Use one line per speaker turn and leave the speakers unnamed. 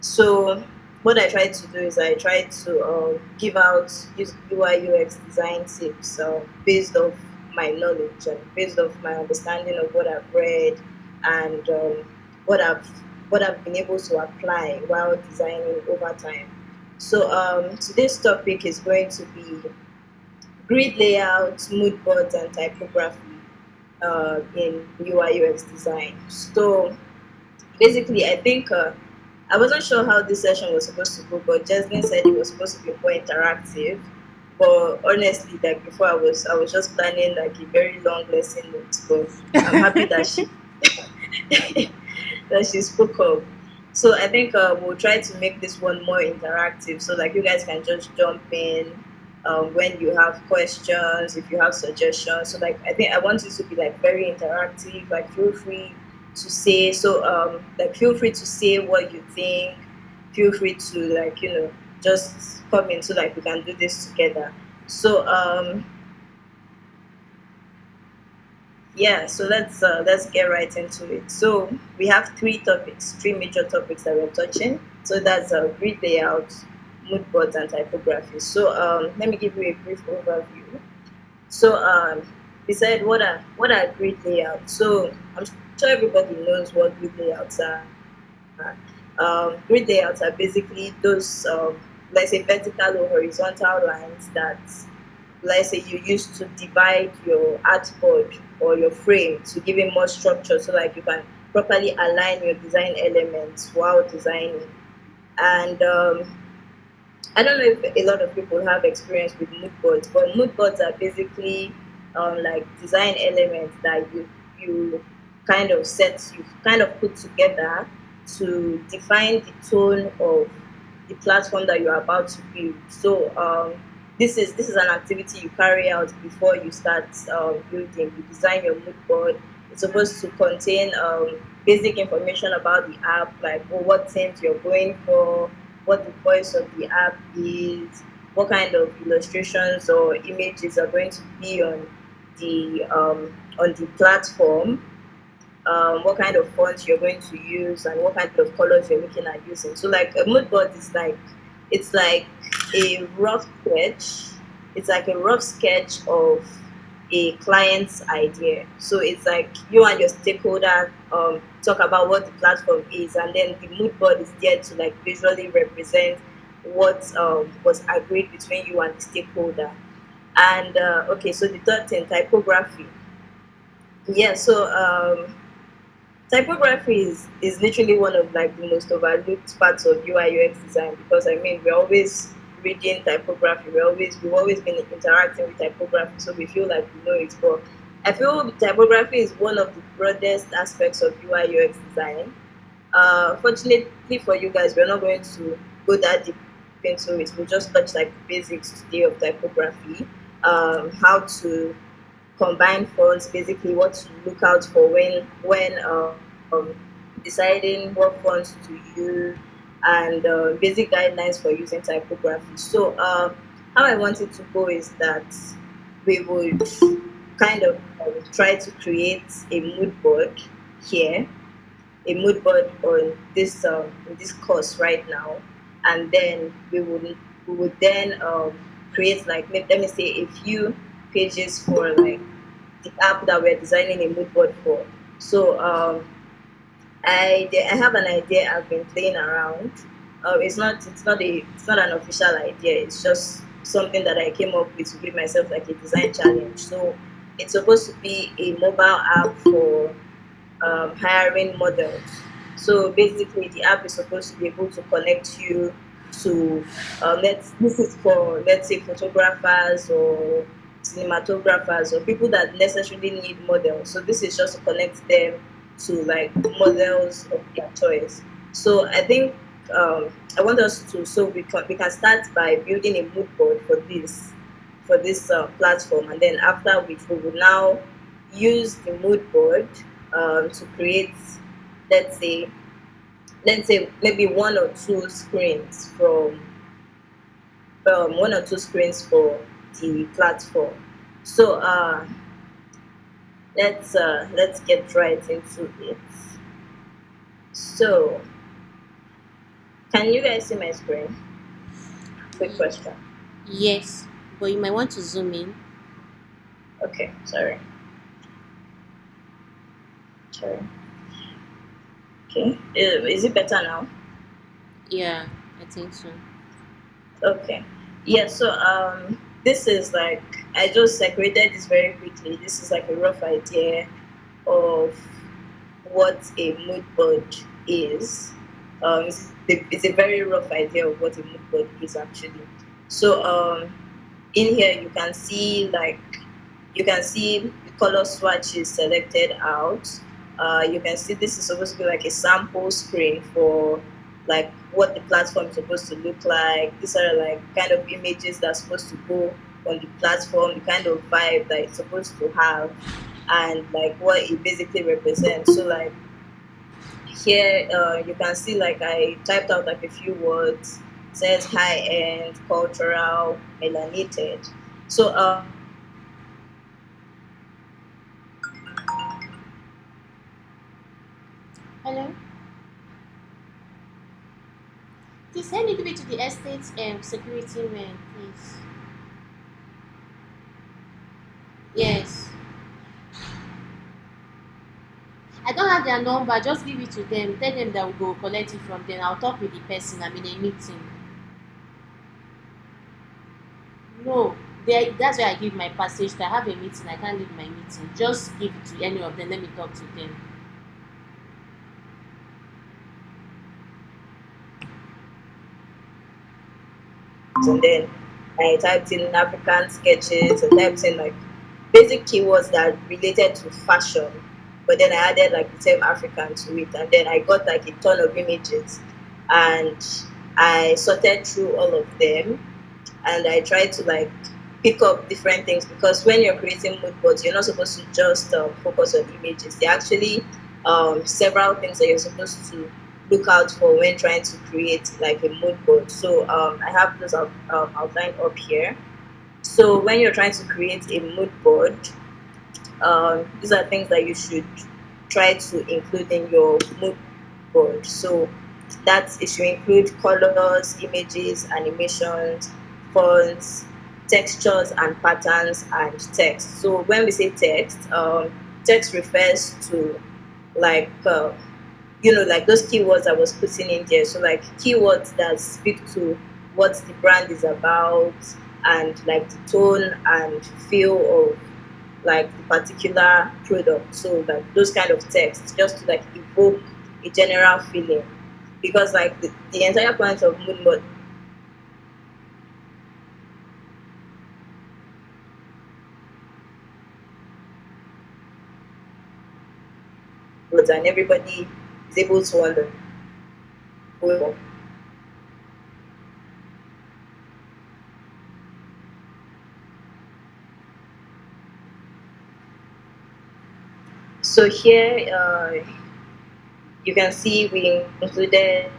So what I try to do is I try to give out UI UX design tips based off my knowledge and based off my understanding of what I've read and what I've what I've been able to apply while designing over time. So today's topic is going to be grid layout, mood boards, and typography in UI UX design. So basically, I think I wasn't sure how this session was supposed to go, but Jasmine said it was supposed to be more interactive. But honestly, like before, I was just planning like a very long lesson notes. But I'm happy that she that she spoke up. So I think we'll try to make this one more interactive, so like you guys can just jump in when you have questions, if you have suggestions. So like I think I want it to be like very interactive. Like feel free to say like feel free to say what you think. Feel free to like just come in so like we can do this together. So yeah, so let's get right into it. So we have three major topics that we're touching. So that's grid layout, mood boards, and typography. So let me give you a brief overview. So we said what are grid layouts? So I'm sure everybody knows what grid layouts are. Grid layouts are basically those let's say vertical or horizontal lines that let's say you use to divide your artboard or your frame to give it more structure so like you can properly align your design elements while designing. And I don't know if a lot of people have experience with mood boards, but mood boards are basically like design elements that you you kind of put together to define the tone of the platform that you're about to build. So this is an activity you carry out before you start building. You design your mood board. It's supposed to contain basic information about the app, like what themes you're going for, what the voice of the app is, what kind of illustrations or images are going to be on the platform, what kind of fonts you're going to use, and what kind of colors you're looking at using. So like a mood board is like it's like a rough sketch. It's like a rough sketch of a client's idea. So it's like you and your stakeholder talk about what the platform is, and then the mood board is there to like visually represent what was agreed between you and the stakeholder. And okay, so the third thing, typography. Yeah, so typography is literally one of like the most overlooked parts of UI UX design, because I mean we're always reading typography, we've always been interacting with typography, so we feel like we know it. But I feel typography is one of the broadest aspects of UI UX design. Fortunately for you guys, we're not going to go that deep into it. We'll just touch like the basics today of typography, how to combine fonts, basically what to look out for when deciding what fonts to use, and basic guidelines for using typography. So how I want it to go is that we would kind of try to create a mood board here, a mood board on this course right now, and then we would then create like let me say a few pages for like the app that we're designing a mood board for. So I have an idea I've been playing around. It's not an official idea. It's just something that I came up with to give myself like a design challenge. So it's supposed to be a mobile app for hiring models. So basically, the app is supposed to be able to connect you to this is for let's say photographers or cinematographers or people that necessarily need models. So this is just to connect them to like models of their choice. So I think I want us to so we can start by building a mood board for this platform, and then after which we will now use the mood board to create, let's say, maybe one or two screens for the platform. So let's get right into it. So Can you guys see my screen? Quick
Y-
question.
yes, but you might want to zoom in.
Okay, sorry. Sorry. Okay. Is it better now?
Yeah, I think so.
Okay. Yeah, so this is like I just separated this very quickly. This is like a rough idea of what a mood board is. It's a very rough idea of what a mood board is actually. So in here you can see the color swatches selected out. You can see this is supposed to be like a sample screen for like what the platform is supposed to look like. These are like kind of images that's supposed to go on the platform, the kind of vibe that it's supposed to have, and like what it basically represents. So like here you can see like I typed out like a few words. Says high end, cultural, melanated. So
Hello. Please send it to the estate security man, please. Yes. I don't have their number. Just give it to them. Tell them that we go collect it from them. I'll talk with the person. I'm in a meeting. No, that's why I give my passage. To I have a meeting. I can't leave my meeting. Just give it to any of them. Let me talk to them.
and then I typed in African sketches. I typed in like basic keywords that related to fashion, but then I added like the term African to it, and then I got like a ton of images, and I sorted through all of them, and I try to like pick up different things because when you're creating mood boards, you're not supposed to just focus on images. There are actually several things that you're supposed to look out for when trying to create like a mood board. So I have those outlined up here. So when you're trying to create a mood board, these are things that you should try to include in your mood board. So that it should include colors, images, animations, fonts, textures and patterns, and text. So when we say text, text refers to like like those keywords I was putting in there. So like keywords that speak to what the brand is about, and like the tone and feel of like the particular product. So like those kind of texts just to like evoke a general feeling. Because like the entire point of mood boards and everybody is able to understand. So here you can see we included